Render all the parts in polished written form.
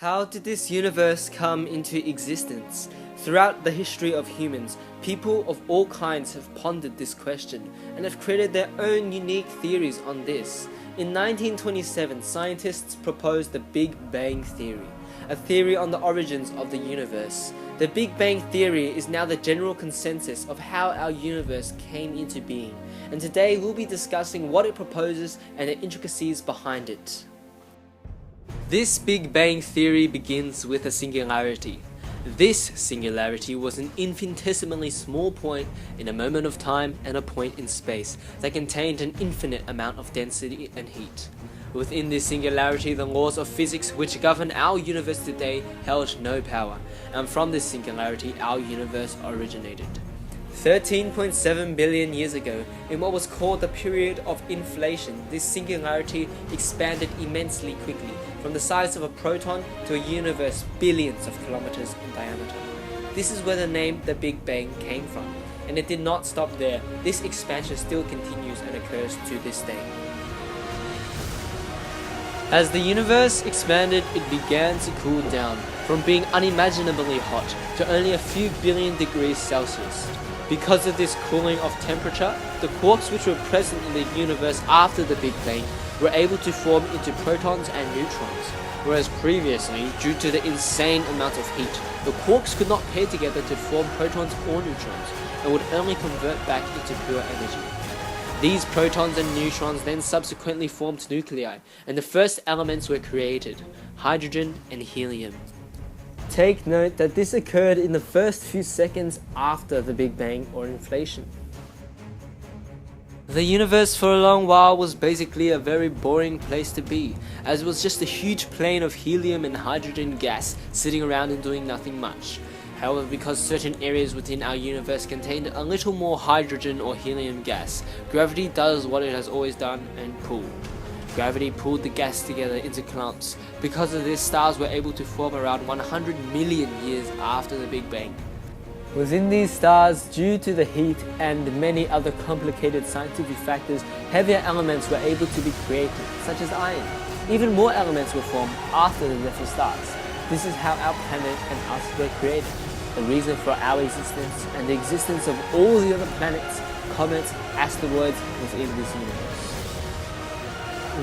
How did this universe come into existence? Throughout the history of humans, people of all kinds have pondered this question and have created their own unique theories on this. In 1927, scientists proposed the Big Bang Theory, a theory on the origins of the universe. The Big Bang Theory is now the general consensus of how our universe came into being, and today we'll be discussing what it proposes and the intricacies behind it. This Big Bang Theory begins with a singularity. This singularity was an infinitesimally small point in a moment of time and a point in space that contained an infinite amount of density and heat. Within this singularity, the laws of physics which govern our universe today held no power, and from this singularity our universe originated. 13.7 billion years ago, in what was called the period of inflation, this singularity expanded immensely quickly, from the size of a proton to a universe billions of kilometers in diameter. This is where the name the Big Bang came from, and it did not stop there. This expansion still continues and occurs to this day. As the universe expanded, it began to cool down, from being unimaginably hot to only a few billion degrees Celsius. Because of this cooling of temperature, the quarks which were present in the universe after the Big Bang were able to form into protons and neutrons, whereas previously, due to the insane amount of heat, the quarks could not pair together to form protons or neutrons, and would only convert back into pure energy. These protons and neutrons then subsequently formed nuclei, and the first elements were created, hydrogen and helium. Take note that this occurred in the first few seconds after the Big Bang or inflation. The universe for a long while was basically a very boring place to be, as it was just a huge plane of helium and hydrogen gas sitting around and doing nothing much. However, because certain areas within our universe contained a little more hydrogen or helium gas, gravity does what it has always done and pulled. Gravity pulled the gas together into clumps. Because of this, stars were able to form around 100 million years after the Big Bang. Within these stars, due to the heat and many other complicated scientific factors, heavier elements were able to be created, such as iron. Even more elements were formed after the death of stars. This is how our planet and us were created, the reason for our existence and the existence of all the other planets, comets, asteroids within this universe.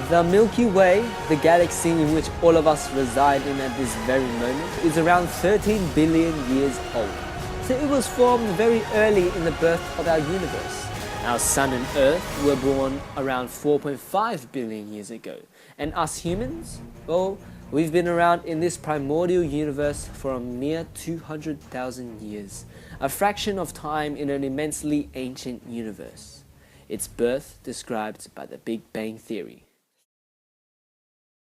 The Milky Way, the galaxy in which all of us reside in at this very moment, is around 13 billion years old. So it was formed very early in the birth of our universe. Our Sun and Earth were born around 4.5 billion years ago. And us humans? Well, we've been around in this primordial universe for a mere 200,000 years, a fraction of time in an immensely ancient universe. Its birth described by the Big Bang Theory.